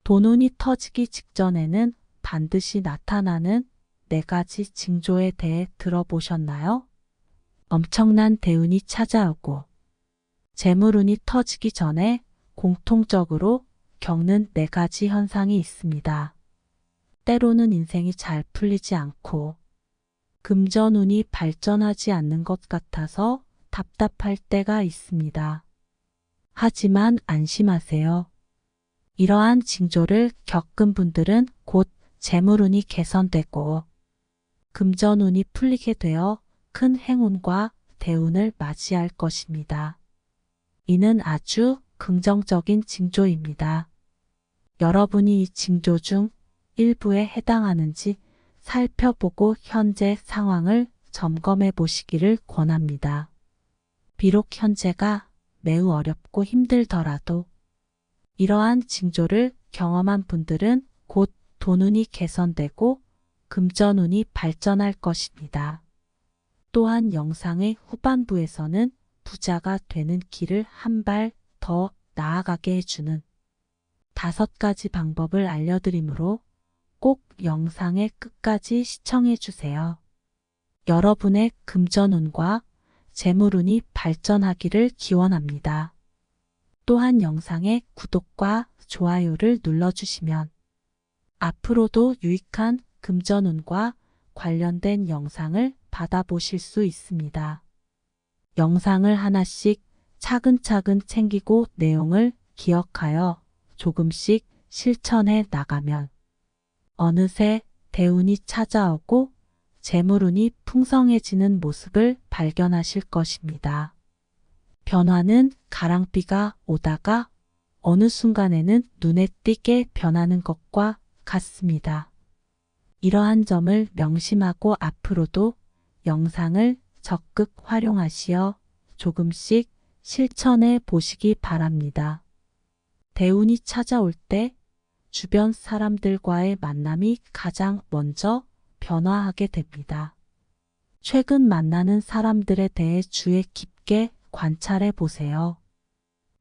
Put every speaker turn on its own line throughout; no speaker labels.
돈운이 터지기 직전에는 반드시 나타나는 4가지 징조에 대해 들어보셨나요? 엄청난 대운이 찾아오고 재물운이 터지기 전에 공통적으로 겪는 4가지 현상이 있습니다. 때로는 인생이 잘 풀리지 않고 금전운이 발전하지 않는 것 같아서 답답할 때가 있습니다. 하지만 안심하세요. 이러한 징조를 겪은 분들은 곧 재물운이 개선되고 금전운이 풀리게 되어 큰 행운과 대운을 맞이할 것입니다. 이는 아주 긍정적인 징조입니다. 여러분이 이 징조 중 일부에 해당하는지 살펴보고 현재 상황을 점검해 보시기를 권합니다. 비록 현재가 매우 어렵고 힘들더라도 이러한 징조를 경험한 분들은 곧 돈운이 개선되고 금전운이 발전할 것입니다. 또한 영상의 후반부에서는 부자가 되는 길을 한 발 더 나아가게 해주는 5가지 방법을 알려드리므로 꼭 영상의 끝까지 시청해 주세요. 여러분의 금전운과 재물운이 발전하기를 기원합니다. 또한 영상의 구독과 좋아요를 눌러주시면 앞으로도 유익한 금전운과 관련된 영상을 받아보실 수 있습니다. 영상을 하나씩 차근차근 챙기고 내용을 기억하여 조금씩 실천해 나가면 어느새 대운이 찾아오고 재물운이 풍성해지는 모습을 발견하실 것입니다. 변화는 가랑비가 오다가 어느 순간에는 눈에 띄게 변하는 것과 같습니다. 이러한 점을 명심하고 앞으로도 영상을 적극 활용하시어 조금씩 실천해 보시기 바랍니다. 대운이 찾아올 때 주변 사람들과의 만남이 가장 먼저 변화하게 됩니다. 최근 만나는 사람들에 대해 주의 깊게 관찰해 보세요.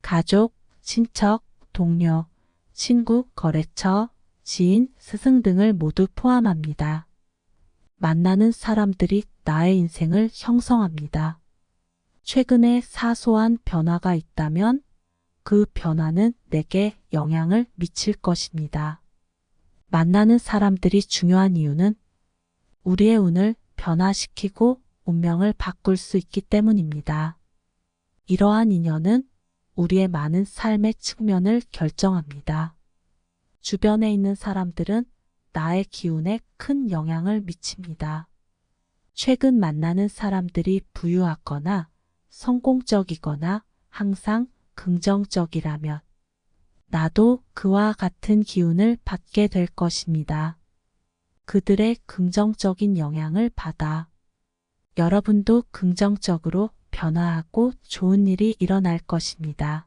가족, 친척, 동료, 친구, 거래처, 지인, 스승 등을 모두 포함합니다. 만나는 사람들이 나의 인생을 형성합니다. 최근에 사소한 변화가 있다면 그 변화는 내게 영향을 미칠 것입니다. 만나는 사람들이 중요한 이유는 우리의 운을 변화시키고 운명을 바꿀 수 있기 때문입니다. 이러한 인연은 우리의 많은 삶의 측면을 결정합니다. 주변에 있는 사람들은 나의 기운에 큰 영향을 미칩니다. 최근 만나는 사람들이 부유하거나 성공적이거나 항상 긍정적이라면 나도 그와 같은 기운을 받게 될 것입니다. 그들의 긍정적인 영향을 받아 여러분도 긍정적으로 변화하고 좋은 일이 일어날 것입니다.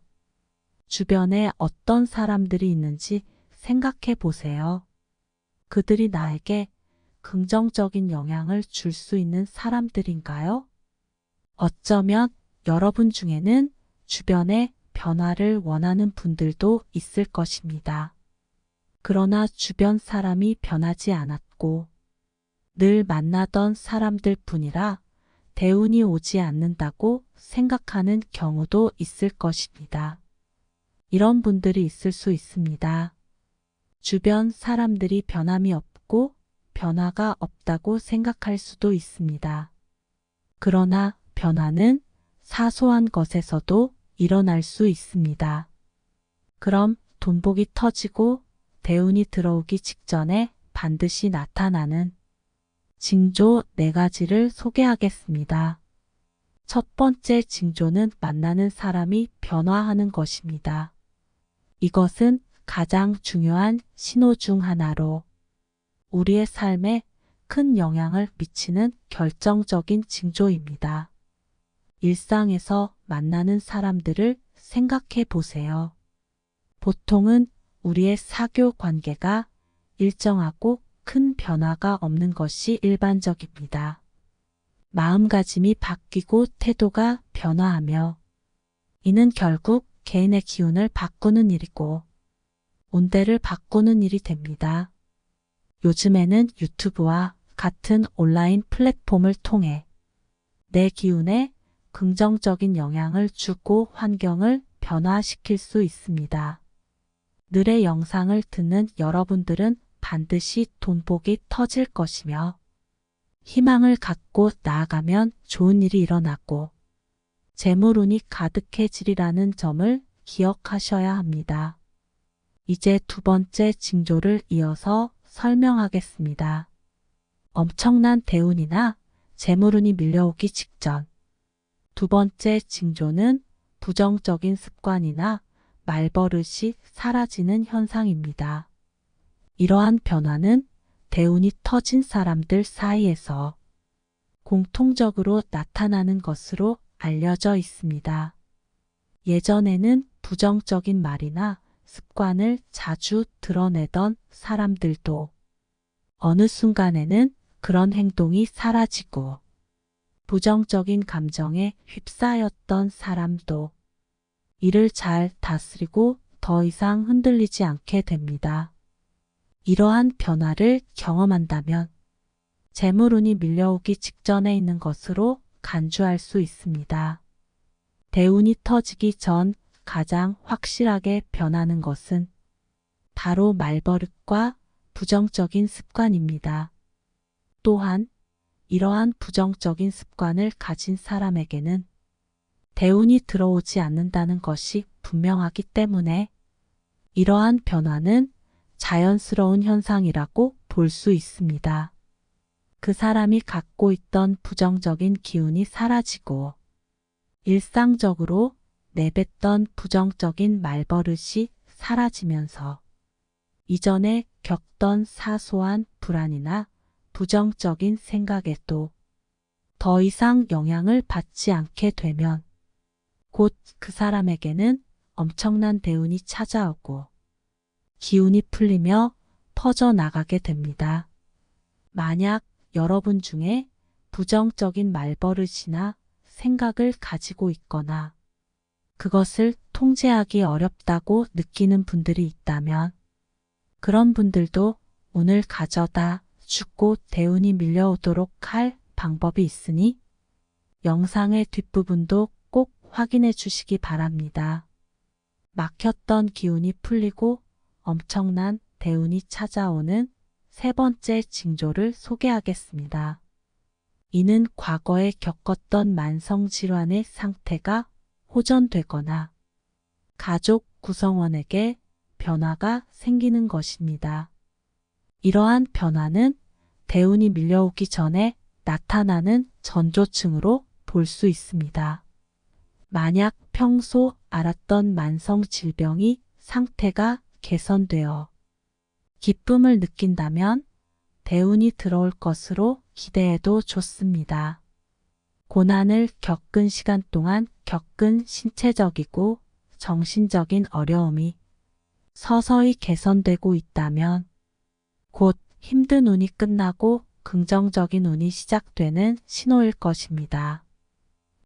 주변에 어떤 사람들이 있는지 생각해 보세요. 그들이 나에게 긍정적인 영향을 줄 수 있는 사람들인가요? 어쩌면 여러분 중에는 주변에 변화를 원하는 분들도 있을 것입니다. 그러나 주변 사람이 변하지 않았고 늘 만나던 사람들 뿐이라 대운이 오지 않는다고 생각하는 경우도 있을 것입니다. 이런 분들이 있을 수 있습니다. 주변 사람들이 변함이 없고 변화가 없다고 생각할 수도 있습니다. 그러나 변화는 사소한 것에서도 일어날 수 있습니다. 그럼 돈복이 터지고 대운이 들어오기 직전에 반드시 나타나는 징조 4가지를 소개하겠습니다. 첫 번째 징조는 만나는 사람이 변화하는 것입니다. 이것은 가장 중요한 신호 중 하나로 우리의 삶에 큰 영향을 미치는 결정적인 징조입니다. 일상에서 만나는 사람들을 생각해 보세요. 보통은 우리의 사교 관계가 일정하고 큰 변화가 없는 것이 일반적입니다. 마음가짐이 바뀌고 태도가 변화하며 이는 결국 개인의 기운을 바꾸는 일이고 온대를 바꾸는 일이 됩니다. 요즘에는 유튜브와 같은 온라인 플랫폼을 통해 내 기운에 긍정적인 영향을 주고 환경을 변화시킬 수 있습니다. 늘의 영상을 듣는 여러분들은 반드시 돈복이 터질 것이며 희망을 갖고 나아가면 좋은 일이 일어나고 재물운이 가득해지리라는 점을 기억하셔야 합니다. 이제 두 번째 징조를 이어서 설명하겠습니다. 엄청난 대운이나 재물운이 밀려오기 직전. 두 번째 징조는 부정적인 습관이나 말버릇이 사라지는 현상입니다. 이러한 변화는 대운이 터진 사람들 사이에서 공통적으로 나타나는 것으로 알려져 있습니다. 예전에는 부정적인 말이나 습관을 자주 드러내던 사람들도 어느 순간에는 그런 행동이 사라지고 부정적인 감정에 휩싸였던 사람도 이를 잘 다스리고 더 이상 흔들리지 않게 됩니다. 이러한 변화를 경험한다면 재물운이 밀려오기 직전에 있는 것으로 간주할 수 있습니다. 대운이 터지기 전 가장 확실하게 변하는 것은 바로 말버릇과 부정적인 습관입니다. 또한 이러한 부정적인 습관을 가진 사람에게는 대운이 들어오지 않는다는 것이 분명하기 때문에 이러한 변화는 자연스러운 현상이라고 볼 수 있습니다. 그 사람이 갖고 있던 부정적인 기운이 사라지고 일상적으로 내뱉던 부정적인 말버릇이 사라지면서 이전에 겪던 사소한 불안이나 부정적인 생각에도 더 이상 영향을 받지 않게 되면 곧 그 사람에게는 엄청난 대운이 찾아오고 기운이 풀리며 퍼져나가게 됩니다. 만약 여러분 중에 부정적인 말버릇이나 생각을 가지고 있거나 그것을 통제하기 어렵다고 느끼는 분들이 있다면 그런 분들도 운을 가져다 주고 대운이 밀려오도록 할 방법이 있으니 영상의 뒷부분도 꼭 확인해 주시기 바랍니다. 막혔던 기운이 풀리고 엄청난 대운이 찾아오는 세 번째 징조를 소개하겠습니다. 이는 과거에 겪었던 만성질환의 상태가 호전되거나 가족 구성원에게 변화가 생기는 것입니다. 이러한 변화는 대운이 밀려오기 전에 나타나는 전조증으로 볼 수 있습니다. 만약 평소 알았던 만성 질병이 상태가 개선되어 기쁨을 느낀다면 대운이 들어올 것으로 기대해도 좋습니다. 고난을 겪은 시간 동안 겪은 신체적이고 정신적인 어려움이 서서히 개선되고 있다면 곧 힘든 운이 끝나고 긍정적인 운이 시작되는 신호일 것입니다.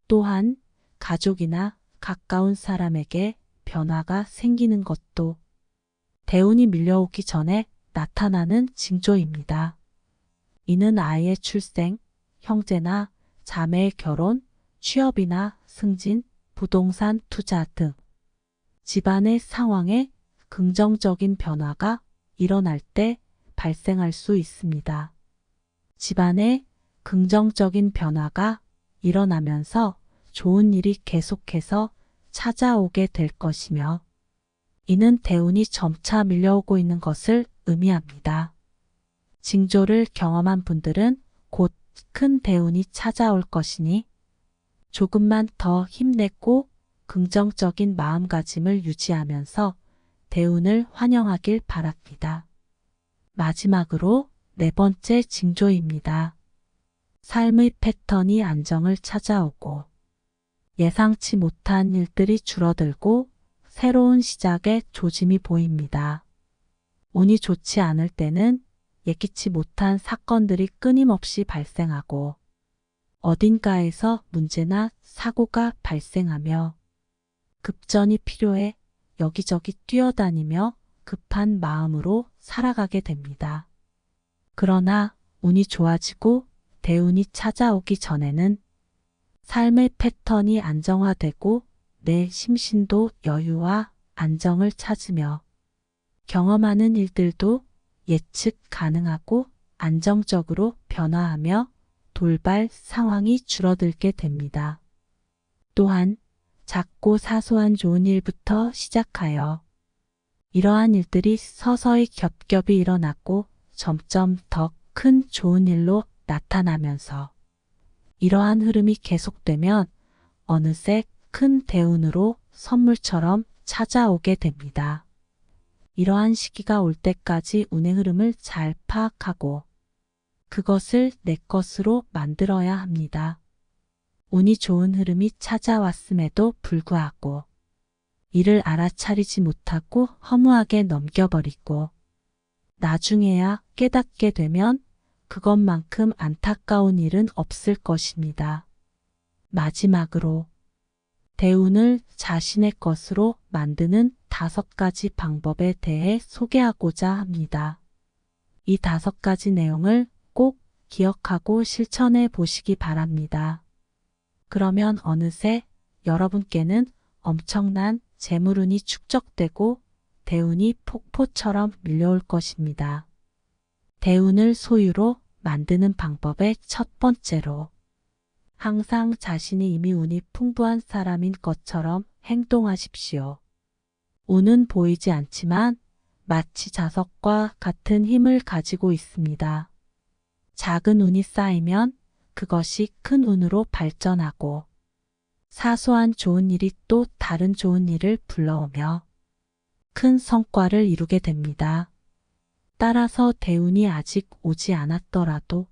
또한 가족이나 가까운 사람에게 변화가 생기는 것도 대운이 밀려오기 전에 나타나는 징조입니다. 이는 아이의 출생, 형제나 자매의 결혼, 취업이나 승진, 부동산 투자 등 집안의 상황에 긍정적인 변화가 일어날 때 발생할 수 있습니다. 집안에 긍정적인 변화가 일어나면서 좋은 일이 계속해서 찾아오게 될 것이며 이는 대운이 점차 밀려오고 있는 것을 의미합니다. 징조를 경험한 분들은 곧 큰 대운이 찾아올 것이니 조금만 더 힘내고 긍정적인 마음가짐을 유지하면서 대운을 환영하길 바랍니다. 마지막으로 네 번째 징조입니다. 삶의 패턴이 안정을 찾아오고 예상치 못한 일들이 줄어들고 새로운 시작의 조짐이 보입니다. 운이 좋지 않을 때는 예기치 못한 사건들이 끊임없이 발생하고 어딘가에서 문제나 사고가 발생하며 급전이 필요해 여기저기 뛰어다니며 급한 마음으로 살아가게 됩니다. 그러나 운이 좋아지고 대운이 찾아오기 전에는 삶의 패턴이 안정화되고 내 심신도 여유와 안정을 찾으며 경험하는 일들도 예측 가능하고 안정적으로 변화하며 돌발 상황이 줄어들게 됩니다. 또한 작고 사소한 좋은 일부터 시작하여 이러한 일들이 서서히 겹겹이 일어나고 점점 더 큰 좋은 일로 나타나면서 이러한 흐름이 계속되면 어느새 큰 대운으로 선물처럼 찾아오게 됩니다. 이러한 시기가 올 때까지 운의 흐름을 잘 파악하고 그것을 내 것으로 만들어야 합니다. 운이 좋은 흐름이 찾아왔음에도 불구하고 이를 알아차리지 못하고 허무하게 넘겨버리고 나중에야 깨닫게 되면 그것만큼 안타까운 일은 없을 것입니다. 마지막으로 대운을 자신의 것으로 만드는 5가지 방법에 대해 소개하고자 합니다. 이 5가지 내용을 꼭 기억하고 실천해 보시기 바랍니다. 그러면 어느새 여러분께는 엄청난 재물운이 축적되고 대운이 폭포처럼 밀려올 것입니다. 대운을 소유로 만드는 방법의 첫 번째로 항상 자신이 이미 운이 풍부한 사람인 것처럼 행동하십시오. 운은 보이지 않지만 마치 자석과 같은 힘을 가지고 있습니다. 작은 운이 쌓이면 그것이 큰 운으로 발전하고 사소한 좋은 일이 또 다른 좋은 일을 불러오며 큰 성과를 이루게 됩니다. 따라서 대운이 아직 오지 않았더라도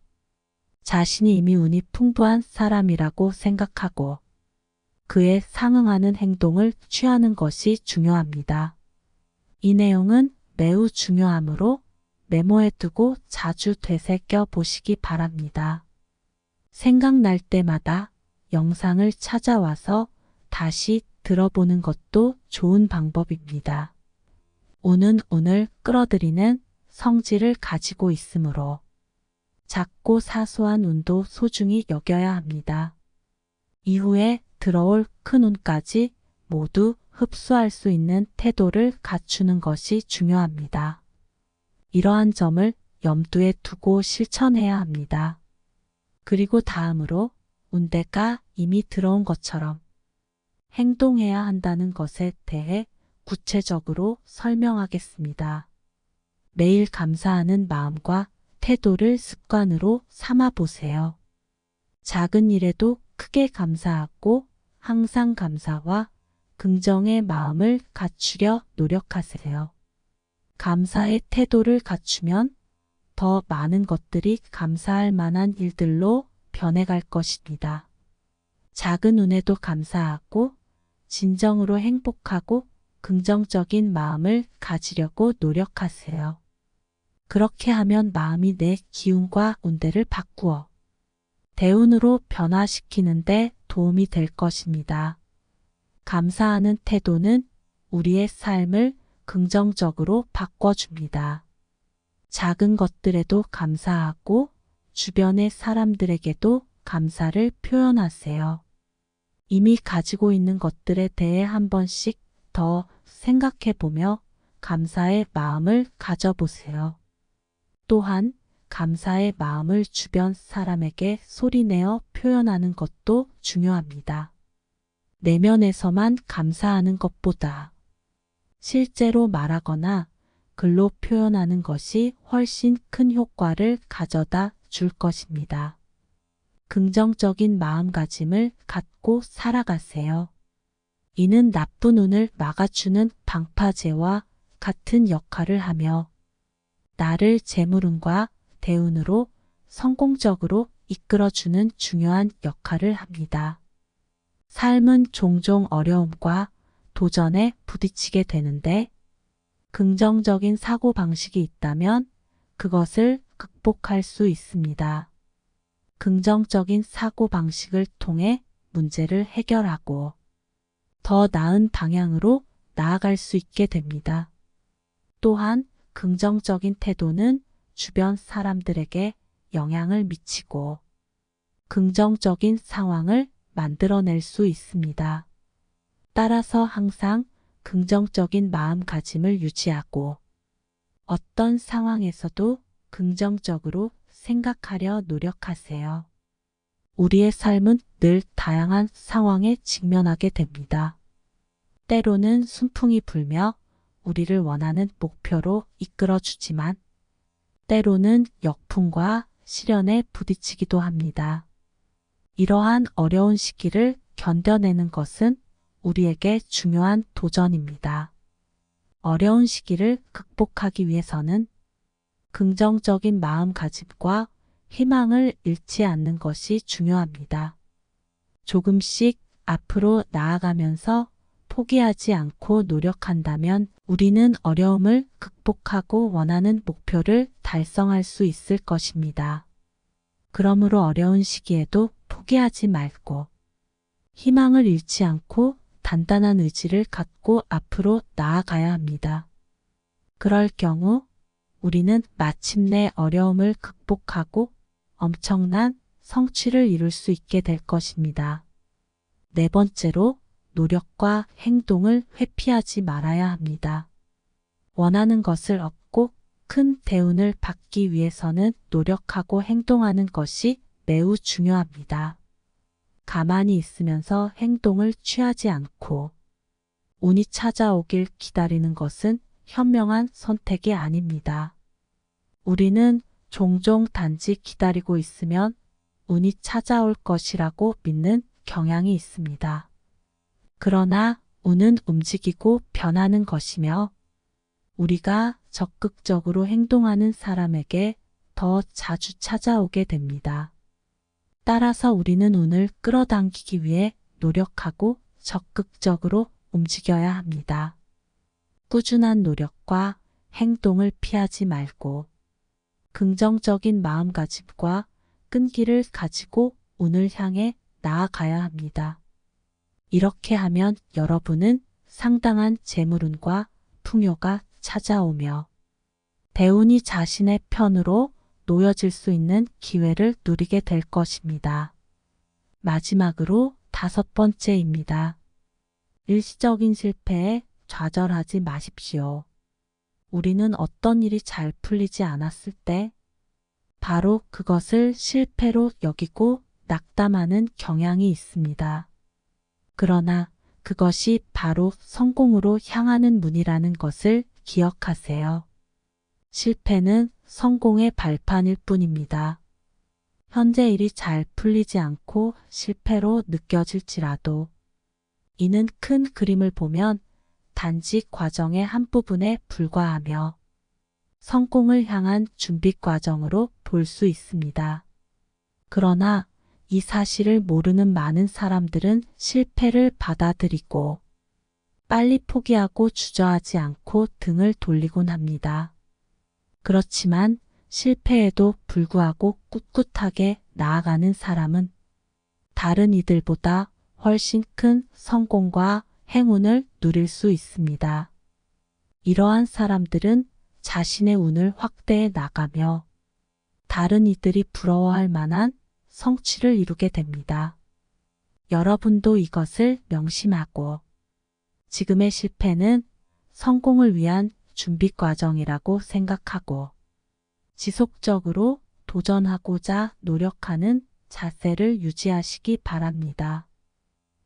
자신이 이미 운이 풍부한 사람이라고 생각하고 그에 상응하는 행동을 취하는 것이 중요합니다. 이 내용은 매우 중요하므로 메모해두고 자주 되새겨 보시기 바랍니다. 생각날 때마다 영상을 찾아와서 다시 들어보는 것도 좋은 방법입니다. 운은 운을 끌어들이는 성질을 가지고 있으므로 작고 사소한 운도 소중히 여겨야 합니다. 이후에 들어올 큰 운까지 모두 흡수할 수 있는 태도를 갖추는 것이 중요합니다. 이러한 점을 염두에 두고 실천해야 합니다. 그리고 다음으로 운대가 이미 들어온 것처럼 행동해야 한다는 것에 대해 구체적으로 설명하겠습니다. 매일 감사하는 마음과 태도를 습관으로 삼아 보세요. 작은 일에도 크게 감사하고 항상 감사와 긍정의 마음을 갖추려 노력하세요. 감사의 태도를 갖추면 더 많은 것들이 감사할 만한 일들로 변해갈 것입니다. 작은 운에도 감사하고 진정으로 행복하고 긍정적인 마음을 가지려고 노력하세요. 그렇게 하면 마음이 내 기운과 운대를 바꾸어 대운으로 변화시키는 데 도움이 될 것입니다. 감사하는 태도는 우리의 삶을 긍정적으로 바꿔줍니다. 작은 것들에도 감사하고 주변의 사람들에게도 감사를 표현하세요. 이미 가지고 있는 것들에 대해 한 번씩 더 생각해 보며 감사의 마음을 가져보세요. 또한 감사의 마음을 주변 사람에게 소리내어 표현하는 것도 중요합니다. 내면에서만 감사하는 것보다 실제로 말하거나 글로 표현하는 것이 훨씬 큰 효과를 가져다 줄 것입니다. 긍정적인 마음가짐을 갖고 살아가세요. 이는 나쁜 운을 막아주는 방파제와 같은 역할을 하며 나를 재물운과 대운으로 성공적으로 이끌어주는 중요한 역할을 합니다. 삶은 종종 어려움과 도전에 부딪히게 되는데 긍정적인 사고방식이 있다면 그것을 극복할 수 있습니다. 긍정적인 사고방식을 통해 문제를 해결하고 더 나은 방향으로 나아갈 수 있게 됩니다. 또한 긍정적인 태도는 주변 사람들에게 영향을 미치고 긍정적인 상황을 만들어낼 수 있습니다. 따라서 항상 긍정적인 마음가짐을 유지하고 어떤 상황에서도 긍정적으로 생각하려 노력하세요. 우리의 삶은 늘 다양한 상황에 직면하게 됩니다. 때로는 순풍이 불며 우리를 원하는 목표로 이끌어주지만 때로는 역풍과 시련에 부딪히기도 합니다. 이러한 어려운 시기를 견뎌내는 것은 우리에게 중요한 도전입니다. 어려운 시기를 극복하기 위해서는 긍정적인 마음가짐과 희망을 잃지 않는 것이 중요합니다. 조금씩 앞으로 나아가면서 포기하지 않고 노력한다면 우리는 어려움을 극복하고 원하는 목표를 달성할 수 있을 것입니다. 그러므로 어려운 시기에도 포기하지 말고 희망을 잃지 않고 단단한 의지를 갖고 앞으로 나아가야 합니다. 그럴 경우 우리는 마침내 어려움을 극복하고 엄청난 성취를 이룰 수 있게 될 것입니다. 네 번째로 노력과 행동을 회피하지 말아야 합니다. 원하는 것을 얻고 큰 대운을 받기 위해서는 노력하고 행동하는 것이 매우 중요합니다. 가만히 있으면서 행동을 취하지 않고 운이 찾아오길 기다리는 것은 현명한 선택이 아닙니다. 우리는 종종 단지 기다리고 있으면 운이 찾아올 것이라고 믿는 경향이 있습니다. 그러나 운은 움직이고 변하는 것이며 우리가 적극적으로 행동하는 사람에게 더 자주 찾아오게 됩니다. 따라서 우리는 운을 끌어당기기 위해 노력하고 적극적으로 움직여야 합니다. 꾸준한 노력과 행동을 피하지 말고 긍정적인 마음가짐과 끈기를 가지고 운을 향해 나아가야 합니다. 이렇게 하면 여러분은 상당한 재물운과 풍요가 찾아오며 대운이 자신의 편으로 놓여질 수 있는 기회를 누리게 될 것입니다. 마지막으로 다섯 번째입니다. 일시적인 실패에 좌절하지 마십시오. 우리는 어떤 일이 잘 풀리지 않았을 때 바로 그것을 실패로 여기고 낙담하는 경향이 있습니다. 그러나 그것이 바로 성공으로 향하는 문이라는 것을 기억하세요. 실패는 성공의 발판일 뿐입니다. 현재 일이 잘 풀리지 않고 실패로 느껴질지라도 이는 큰 그림을 보면 단지 과정의 한 부분에 불과하며 성공을 향한 준비 과정으로 볼 수 있습니다. 그러나 이 사실을 모르는 많은 사람들은 실패를 받아들이고 빨리 포기하고 주저하지 않고 등을 돌리곤 합니다. 그렇지만 실패에도 불구하고 꿋꿋하게 나아가는 사람은 다른 이들보다 훨씬 큰 성공과 행운을 누릴 수 있습니다. 이러한 사람들은 자신의 운을 확대해 나가며 다른 이들이 부러워할 만한 성취를 이루게 됩니다. 여러분도 이것을 명심하고 지금의 실패는 성공을 위한 준비 과정이라고 생각하고 지속적으로 도전하고자 노력하는 자세를 유지하시기 바랍니다.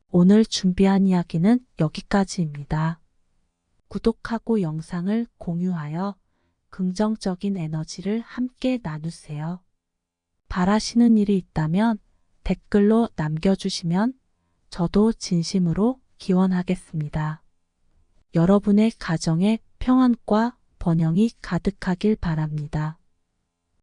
오늘 준비한 이야기는 여기까지입니다. 구독하고 영상을 공유하여 긍정적인 에너지를 함께 나누세요. 바라시는 일이 있다면 댓글로 남겨주시면 저도 진심으로 기원하겠습니다. 여러분의 가정에 평안과 번영이 가득하길 바랍니다.